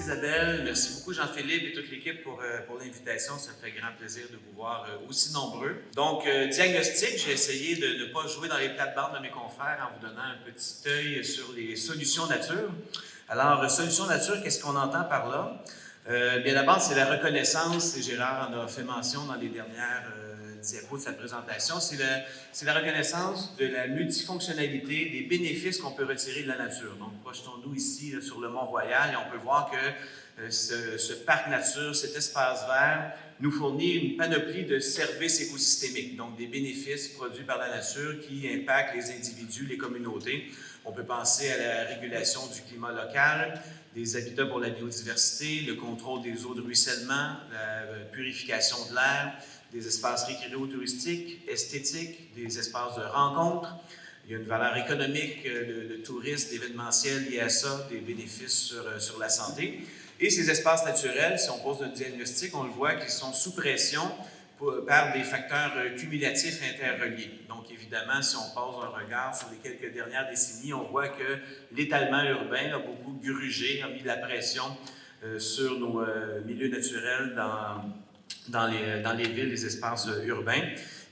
Isabelle, merci beaucoup Jean-Philippe et toute l'équipe pour l'invitation. Ça me fait grand plaisir de vous voir aussi nombreux. Donc, diagnostic, j'ai essayé de ne pas jouer dans les plates-bandes de mes confrères en vous donnant un petit œil sur les solutions nature. Alors, solutions nature, qu'est-ce qu'on entend par là? Bien d'abord, c'est la reconnaissance, et Gérard en a fait mention dans les dernières diapos de sa présentation, c'est la reconnaissance de la multifonctionnalité, des bénéfices qu'on peut retirer de la nature. Donc, projetons-nous ici là, sur le Mont-Royal et on peut voir que ce parc nature, cet espace vert, nous fournit une panoplie de services écosystémiques, donc des bénéfices produits par la nature qui impactent les individus, les communautés. On peut penser à la régulation du climat local, des habitats pour la biodiversité, le contrôle des eaux de ruissellement, la purification de l'air, des espaces récréo-touristiques, esthétiques, des espaces de rencontre. Il y a une valeur économique de tourisme, d'événementiel lié à ça, des bénéfices sur la santé. Et ces espaces naturels, si on pose notre diagnostic, on le voit qu'ils sont sous pression par des facteurs cumulatifs interreliés. Donc, évidemment, si on pose un regard sur les quelques dernières décennies, on voit que l'étalement urbain a beaucoup grugé, a mis de la pression sur nos milieux naturels dans les villes, les espaces urbains.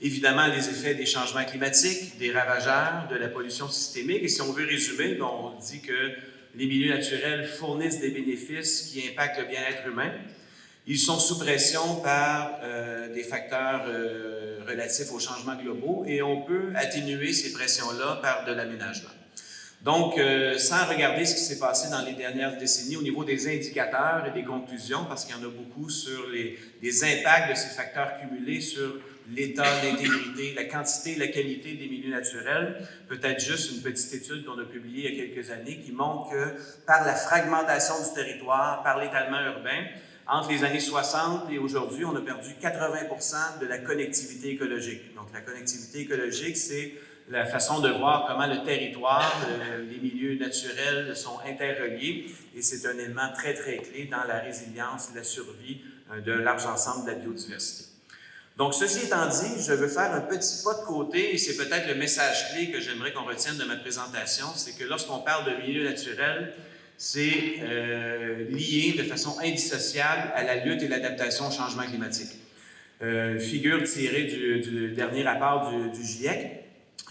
Évidemment, les effets des changements climatiques, des ravageurs, de la pollution systémique. Et si on veut résumer, on dit que les milieux naturels fournissent des bénéfices qui impactent le bien-être humain. Ils sont sous pression par des facteurs relatifs aux changements globaux et on peut atténuer ces pressions-là par de l'aménagement. Donc, sans regarder ce qui s'est passé dans les dernières décennies au niveau des indicateurs et des conclusions, parce qu'il y en a beaucoup sur les impacts de ces facteurs cumulés sur l'état, l'intégrité, la quantité et la qualité des milieux naturels. Peut-être juste une petite étude qu'on a publiée il y a quelques années qui montre que par la fragmentation du territoire, par l'étalement urbain, entre les années 60 et aujourd'hui, on a perdu 80% de la connectivité écologique. Donc, la connectivité écologique, c'est la façon de voir comment le territoire, les milieux naturels sont interreliés et c'est un élément très, très clé dans la résilience et la survie d'un large ensemble de la biodiversité. Donc, ceci étant dit, je veux faire un petit pas de côté et c'est peut-être le message clé que j'aimerais qu'on retienne de ma présentation, c'est que lorsqu'on parle de milieu naturel, c'est lié de façon indissociable à la lutte et l'adaptation au changement climatique. Figure tirée du dernier rapport du GIEC.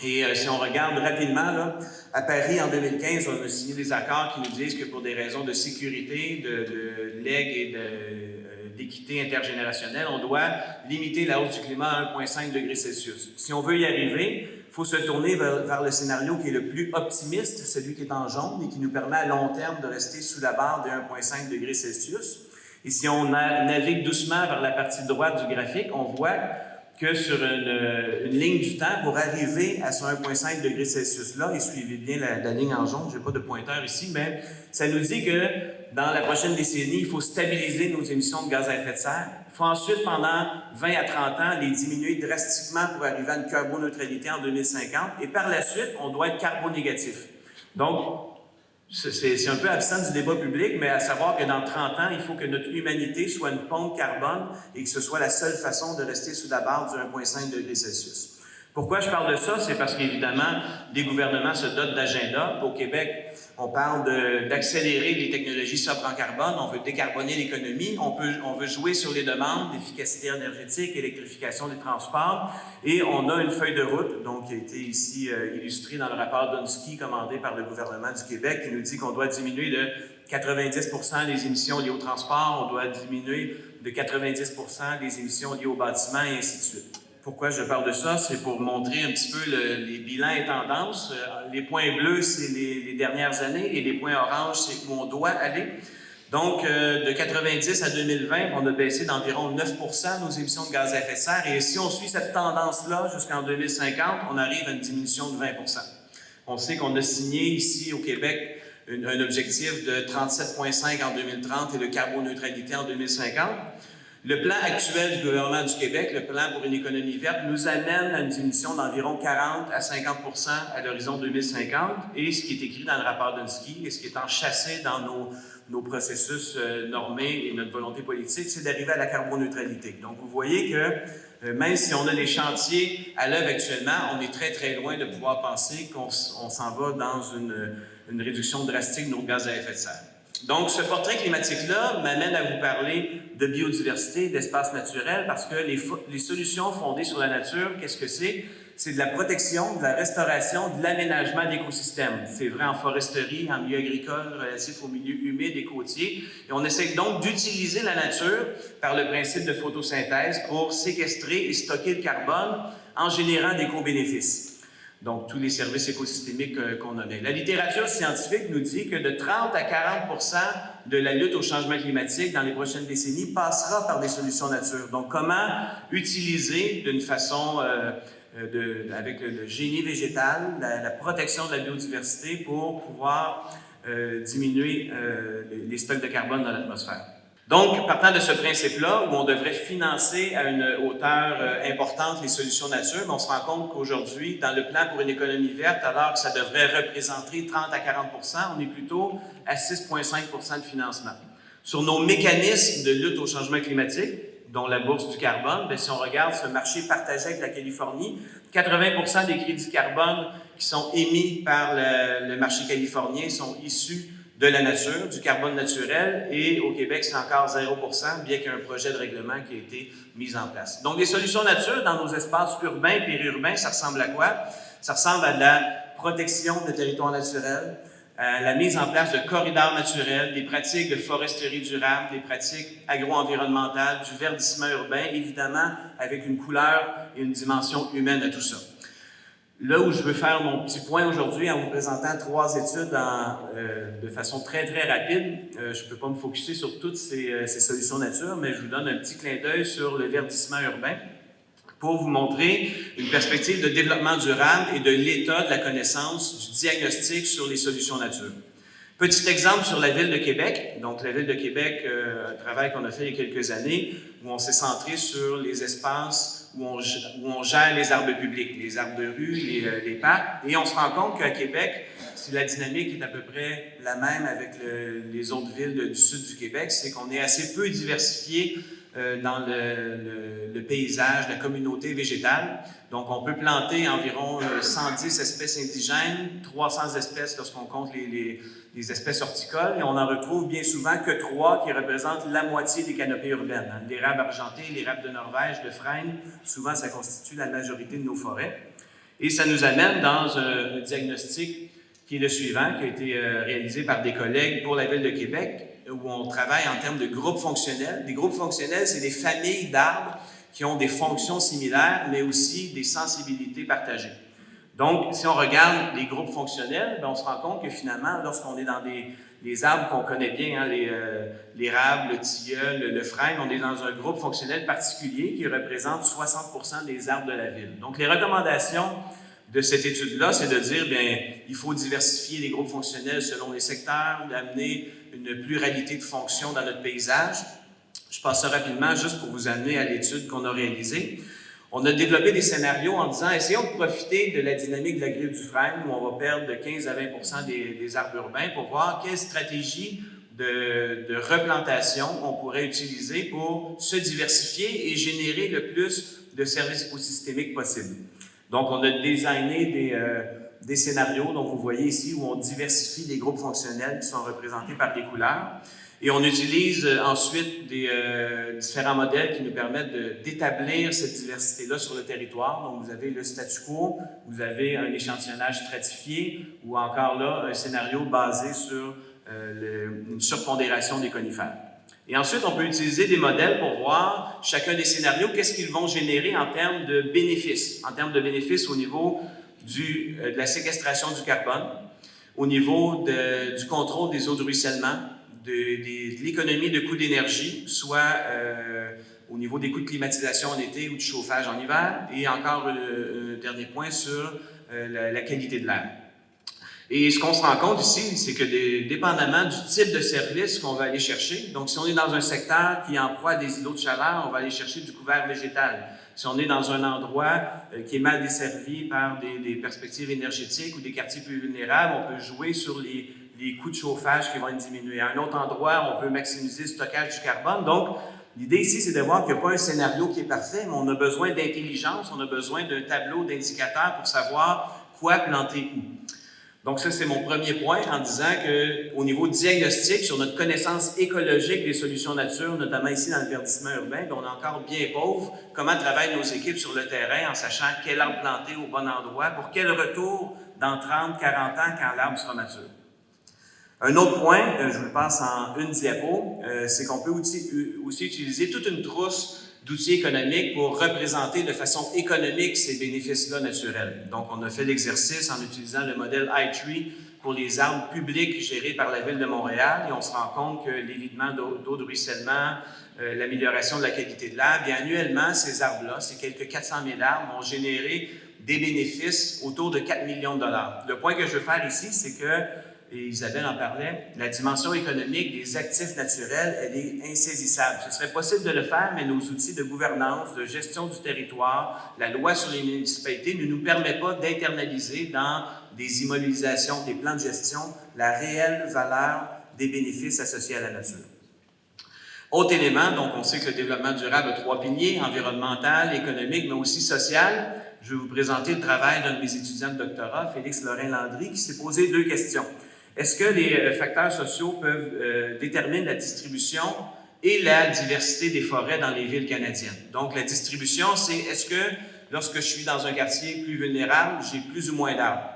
Et si on regarde rapidement, là, à Paris, en 2015, on a signé des accords qui nous disent que pour des raisons de sécurité, de legs et d'équité intergénérationnelle, on doit limiter la hausse du climat à 1,5 degré Celsius. Si on veut y arriver, il faut se tourner vers le scénario qui est le plus optimiste, celui qui est en jaune et qui nous permet à long terme de rester sous la barre de 1,5 degré Celsius. Et si on navigue doucement vers la partie droite du graphique, on voit que sur une ligne du temps, pour arriver à ce 1,5 degré Celsius-là, et suivez bien la ligne en jaune, je n'ai pas de pointeur ici, mais ça nous dit que dans la prochaine décennie, il faut stabiliser nos émissions de gaz à effet de serre. Il faut ensuite, pendant 20 à 30 ans, les diminuer drastiquement pour arriver à une carboneutralité en 2050, et par la suite, on doit être carbonégatif. Donc, c'est un peu absent du débat public, mais à savoir que dans 30 ans, il faut que notre humanité soit une pompe carbone et que ce soit la seule façon de rester sous la barre du 1,5 degré Celsius. Pourquoi je parle de ça? C'est parce qu'évidemment, les gouvernements se dotent d'agenda. Au Québec, on parle d'accélérer les technologies sobres en carbone, on veut décarboner l'économie, on veut jouer sur les demandes d'efficacité énergétique, électrification des transports, et on a une feuille de route, donc qui a été ici illustrée dans le rapport Dunsky commandé par le gouvernement du Québec, qui nous dit qu'on doit diminuer de 90% les émissions liées au transport, on doit diminuer de 90% les émissions liées au bâtiment, et ainsi de suite. Pourquoi je parle de ça? C'est pour montrer un petit peu les bilans et tendances. Les points bleus, c'est les dernières années et les points oranges, c'est où on doit aller. Donc, de 90 à 2020, on a baissé d'environ 9% nos émissions de gaz à effet de serre. Et si on suit cette tendance-là jusqu'en 2050, on arrive à une diminution de 20%. On sait qu'on a signé ici au Québec un objectif de 37,5 en 2030 et de carboneutralité en 2050. Le plan actuel du gouvernement du Québec, le plan pour une économie verte, nous amène à une diminution d'environ 40 à 50% à l'horizon 2050. Et ce qui est écrit dans le rapport Dunsky et ce qui est enchâssé dans nos processus normés et notre volonté politique, c'est d'arriver à la carboneutralité. Donc, vous voyez que même si on a des chantiers à l'œuvre actuellement, on est très, très loin de pouvoir penser qu'on s'en va dans une réduction drastique de nos gaz à effet de serre. Donc, ce portrait climatique-là m'amène à vous parler de biodiversité, d'espace naturel, parce que les solutions fondées sur la nature, qu'est-ce que c'est? C'est de la protection, de la restauration, de l'aménagement d'écosystèmes. C'est vrai en foresterie, en milieu agricole, relatif aux milieux humides et côtiers. Et on essaie donc d'utiliser la nature par le principe de photosynthèse pour séquestrer et stocker le carbone en générant des co-bénéfices. Donc, tous les services écosystémiques qu'on a. La littérature scientifique nous dit que de 30 à 40 de la lutte au changement climatique dans les prochaines décennies passera par des solutions nature. Donc, comment utiliser d'une façon, avec le génie végétal, la protection de la biodiversité pour pouvoir diminuer les stocks de carbone dans l'atmosphère. Donc, partant de ce principe-là, où on devrait financer à une hauteur importante les solutions nature, on se rend compte qu'aujourd'hui, dans le plan pour une économie verte, alors que ça devrait représenter 30 à 40 on est plutôt à 6,5 de financement. Sur nos mécanismes de lutte au changement climatique, dont la bourse du carbone, bien, si on regarde ce marché partagé avec la Californie, 80 des crédits carbone qui sont émis par le marché californien sont issus de la nature, du carbone naturel, et au Québec, c'est encore 0 bien qu'il y ait un projet de règlement qui a été mis en place. Donc, les solutions nature dans nos espaces urbains, périurbains, ça ressemble à quoi? Ça ressemble à de la protection des territoires naturels, à la mise en place de corridors naturels, des pratiques de foresterie durable, des pratiques agro-environnementales, du verdissement urbain, évidemment, avec une couleur et une dimension humaine à tout ça. Là où je veux faire mon petit point aujourd'hui en vous présentant 3 études de façon très, très rapide, je ne peux pas me focusser sur toutes ces solutions nature, mais je vous donne un petit clin d'œil sur le verdissement urbain pour vous montrer une perspective de développement durable et de l'état de la connaissance, du diagnostic sur les solutions nature. Petit exemple sur la Ville de Québec. Donc, la Ville de Québec, un travail qu'on a fait il y a quelques années, où on s'est centré sur les espaces où on gère les arbres publics, les arbres de rue, les parcs. Et on se rend compte qu'à Québec, si la dynamique est à peu près la même avec les autres villes du sud du Québec, c'est qu'on est assez peu diversifié dans le paysage, la communauté végétale. Donc, on peut planter environ 110 espèces indigènes, 300 espèces lorsqu'on compte les espèces horticoles, et on en retrouve bien souvent que 3 qui représentent la moitié des canopées urbaines. L'érable argenté, l'érable de Norvège, le frêne, souvent ça constitue la majorité de nos forêts. Et ça nous amène dans un diagnostic qui est le suivant, qui a été réalisé par des collègues pour la Ville de Québec, où on travaille en termes de groupes fonctionnels. Des groupes fonctionnels, c'est des familles d'arbres qui ont des fonctions similaires, mais aussi des sensibilités partagées. Donc, si on regarde les groupes fonctionnels, bien, on se rend compte que finalement, lorsqu'on est dans des arbres qu'on connaît bien, hein, l'érable, le tilleul, le frêne, on est dans un groupe fonctionnel particulier qui représente 60 des arbres de la ville. Donc, les recommandations de cette étude-là, c'est de dire, bien, il faut diversifier les groupes fonctionnels selon les secteurs, d'amener une pluralité de fonctions dans notre paysage. Je passe ça rapidement juste pour vous amener à l'étude qu'on a réalisée. On a développé des scénarios en disant, essayons de profiter de la dynamique de la grille du frêne, où on va perdre de 15 à 20 des arbres urbains, pour voir quelle stratégie de replantation on pourrait utiliser pour se diversifier et générer le plus de services écosystémiques possible. Donc, on a designé des scénarios, donc vous voyez ici, où on diversifie les groupes fonctionnels qui sont représentés par des couleurs. Et on utilise ensuite différents modèles qui nous permettent d'établir cette diversité-là sur le territoire. Donc, vous avez le statu quo, vous avez un échantillonnage stratifié, ou encore là, un scénario basé sur une surpondération des conifères. Et ensuite, on peut utiliser des modèles pour voir chacun des scénarios, qu'est-ce qu'ils vont générer en termes de bénéfices. En termes de bénéfices au niveau de la séquestration du carbone, au niveau du contrôle des eaux de ruissellement, de l'économie de coûts d'énergie, soit au niveau des coûts de climatisation en été ou de chauffage en hiver, et encore le dernier point sur la qualité de l'air. Et ce qu'on se rend compte ici, c'est que dépendamment du type de service qu'on va aller chercher, donc si on est dans un secteur qui emploie des îlots de chaleur, on va aller chercher du couvert végétal. Si on est dans un endroit qui est mal desservi par des perspectives énergétiques ou des quartiers plus vulnérables, on peut jouer sur les coûts de chauffage qui vont être diminués. À un autre endroit, on peut maximiser le stockage du carbone. Donc, l'idée ici, c'est de voir qu'il n'y a pas un scénario qui est parfait, mais on a besoin d'intelligence, on a besoin d'un tableau d'indicateurs pour savoir quoi planter où. Donc ça, c'est mon premier point en disant qu'au niveau diagnostic, sur notre connaissance écologique des solutions nature, notamment ici dans le verdissement urbain, on est encore bien pauvre. Comment travaillent nos équipes sur le terrain en sachant quel arbre planter au bon endroit, pour quel retour dans 30, 40 ans quand l'arbre sera mature. Un autre point, je vous le passe en une diapo, c'est qu'on peut aussi utiliser toute une trousse d'outils économiques pour représenter de façon économique ces bénéfices-là naturels. Donc, on a fait l'exercice en utilisant le modèle iTree pour les arbres publics gérés par la Ville de Montréal et on se rend compte que l'évitement d'eau de ruissellement, l'amélioration de la qualité de l'air, bien annuellement, ces arbres-là, ces quelques 400 000 arbres, vont générer des bénéfices autour de 4 millions de dollars. Le point que je veux faire ici, c'est que et Isabelle en parlait, la dimension économique des actifs naturels, elle est insaisissable. Ce serait possible de le faire, mais nos outils de gouvernance, de gestion du territoire, la loi sur les municipalités ne nous permet pas d'internaliser dans des immobilisations, des plans de gestion, la réelle valeur des bénéfices associés à la nature. Autre élément, donc on sait que le développement durable a 3 piliers, environnemental, économique, mais aussi social. Je vais vous présenter le travail d'un de mes étudiants de doctorat, Félix Lorrain-Landry, qui s'est posé 2 questions. Est-ce que les facteurs sociaux peuvent déterminer la distribution et la diversité des forêts dans les villes canadiennes? Donc, la distribution, c'est est-ce que lorsque je suis dans un quartier plus vulnérable, j'ai plus ou moins d'arbres?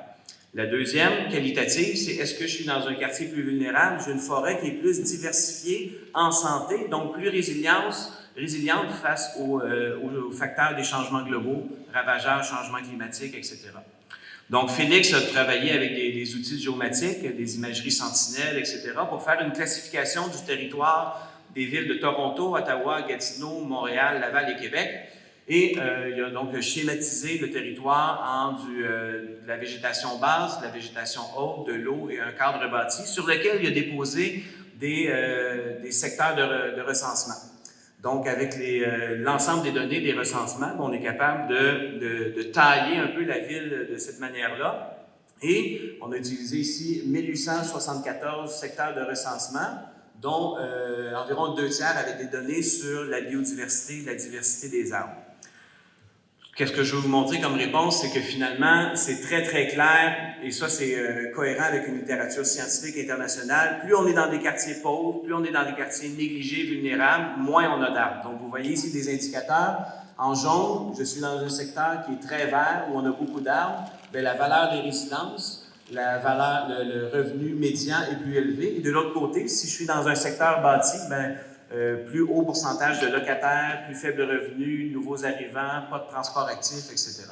La deuxième, qualitative, c'est est-ce que je suis dans un quartier plus vulnérable, j'ai une forêt qui est plus diversifiée en santé, donc plus résiliente face aux facteurs des changements globaux, ravageurs, changements climatiques, etc. Donc, Félix a travaillé avec des outils géomatiques, des imageries sentinelles, etc., pour faire une classification du territoire des villes de Toronto, Ottawa, Gatineau, Montréal, Laval et Québec. Et il a donc schématisé le territoire en de la végétation basse, de la végétation haute, de l'eau et un cadre bâti sur lequel il a déposé des secteurs de recensement. Donc, avec l'ensemble des données des recensements, on est capable de tailler un peu la ville de cette manière-là. Et on a utilisé ici 1874 secteurs de recensement, dont environ 2/3 avec des données sur la biodiversité et la diversité des arbres. Qu'est-ce que je veux vous montrer comme réponse? C'est que finalement, c'est très, très clair, et ça, c'est cohérent avec une littérature scientifique internationale. Plus on est dans des quartiers pauvres, plus on est dans des quartiers négligés, vulnérables, moins on a d'arbres. Donc, vous voyez ici des indicateurs. En jaune, je suis dans un secteur qui est très vert, où on a beaucoup d'arbres. Bien, la valeur des résidences, le revenu médian est plus élevé. Et de l'autre côté, si je suis dans un secteur bâti, bien, plus haut pourcentage de locataires, plus faible revenu, nouveaux arrivants, pas de transport actif, etc.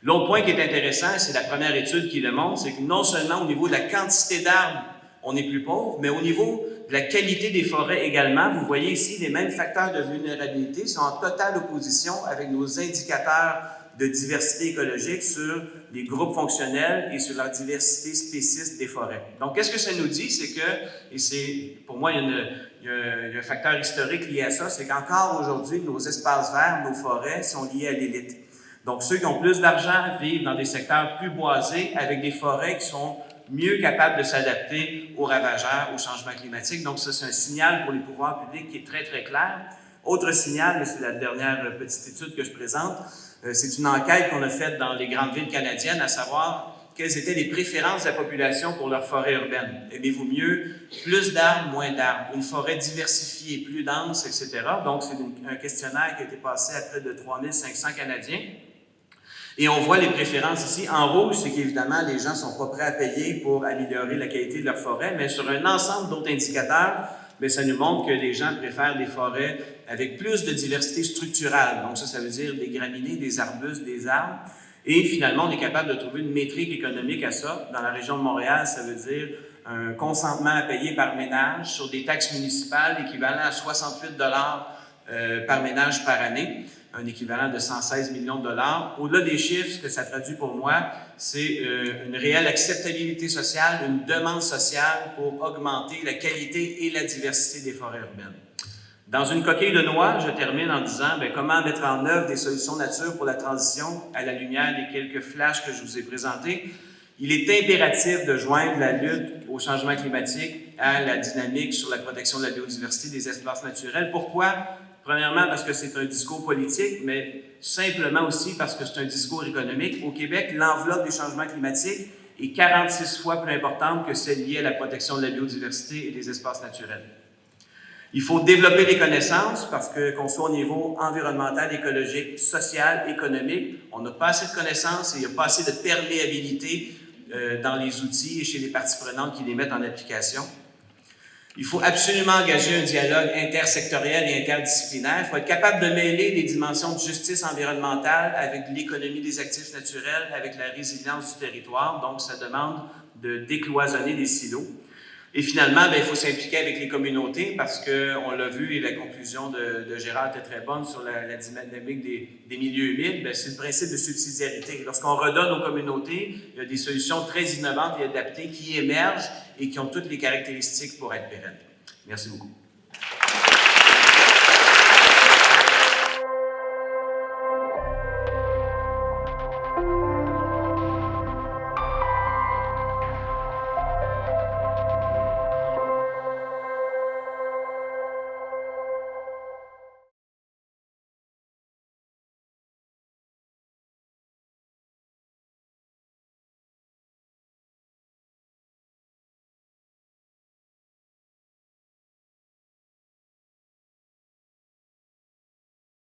L'autre point qui est intéressant, c'est la première étude qui le montre, c'est que non seulement au niveau de la quantité d'arbres, on est plus pauvre, mais au niveau de la qualité des forêts également. Vous voyez ici, les mêmes facteurs de vulnérabilité sont en totale opposition avec nos indicateurs de diversité écologique sur les groupes fonctionnels et sur la diversité spéciste des forêts. Donc, qu'est-ce que ça nous dit? C'est que, et c'est, pour moi, il y a un facteur historique lié à ça, c'est qu'encore aujourd'hui, nos espaces verts, nos forêts sont liés à l'élite. Donc, ceux qui ont plus d'argent vivent dans des secteurs plus boisés avec des forêts qui sont mieux capables de s'adapter aux ravageurs, aux changements climatiques. Donc, ça, c'est un signal pour les pouvoirs publics qui est très, très clair. Autre signal, c'est la dernière petite étude que je présente, c'est une enquête qu'on a faite dans les grandes villes canadiennes, à savoir quelles étaient les préférences de la population pour leur forêt urbaine. Aimez-vous mieux plus d'arbres, moins d'arbres, une forêt diversifiée, plus dense, etc. Donc, c'est un questionnaire qui a été passé à près de 3500 Canadiens. Et on voit les préférences ici. En rouge, c'est qu'évidemment, les gens ne sont pas prêts à payer pour améliorer la qualité de leur forêt, mais sur un ensemble d'autres indicateurs, bien, ça nous montre que les gens préfèrent des forêts avec plus de diversité structurale. Donc ça veut dire des graminées, des arbustes, des arbres. Et finalement, on est capable de trouver une métrique économique à ça. Dans la région de Montréal, ça veut dire un consentement à payer par ménage sur des taxes municipales équivalent à 68 $ par ménage par année, un équivalent de 116 millions de dollars. Au-delà des chiffres, ce que ça traduit pour moi, c'est une réelle acceptabilité sociale, une demande sociale pour augmenter la qualité et la diversité des forêts urbaines. Dans une coquille de noix, je termine en disant comment mettre en œuvre des solutions nature pour la transition à la lumière des quelques flashs que je vous ai présentés. Il est impératif de joindre la lutte au changement climatique à la dynamique sur la protection de la biodiversité des espaces naturels. Pourquoi? Premièrement, parce que c'est un discours politique, mais simplement aussi parce que c'est un discours économique. Au Québec, l'enveloppe des changements climatiques et 46 fois plus importante que celle liée à la protection de la biodiversité et des espaces naturels. Il faut développer les connaissances parce qu'on soit au niveau environnemental, écologique, social, économique, on n'a pas assez de connaissances et il n'y a pas assez de perméabilité dans les outils et chez les parties prenantes qui les mettent en application. Il faut absolument engager un dialogue intersectoriel et interdisciplinaire. Il faut être capable de mêler les dimensions de justice environnementale avec l'économie des actifs naturels, avec la résilience du territoire. Donc, ça demande de décloisonner les silos. Et finalement, il faut s'impliquer avec les communautés parce qu'on l'a vu et la conclusion de Gérard était très bonne sur la dynamique des milieux humides, c'est le principe de subsidiarité. Lorsqu'on redonne aux communautés, il y a des solutions très innovantes et adaptées qui émergent et qui ont toutes les caractéristiques pour être pérennes. Merci beaucoup.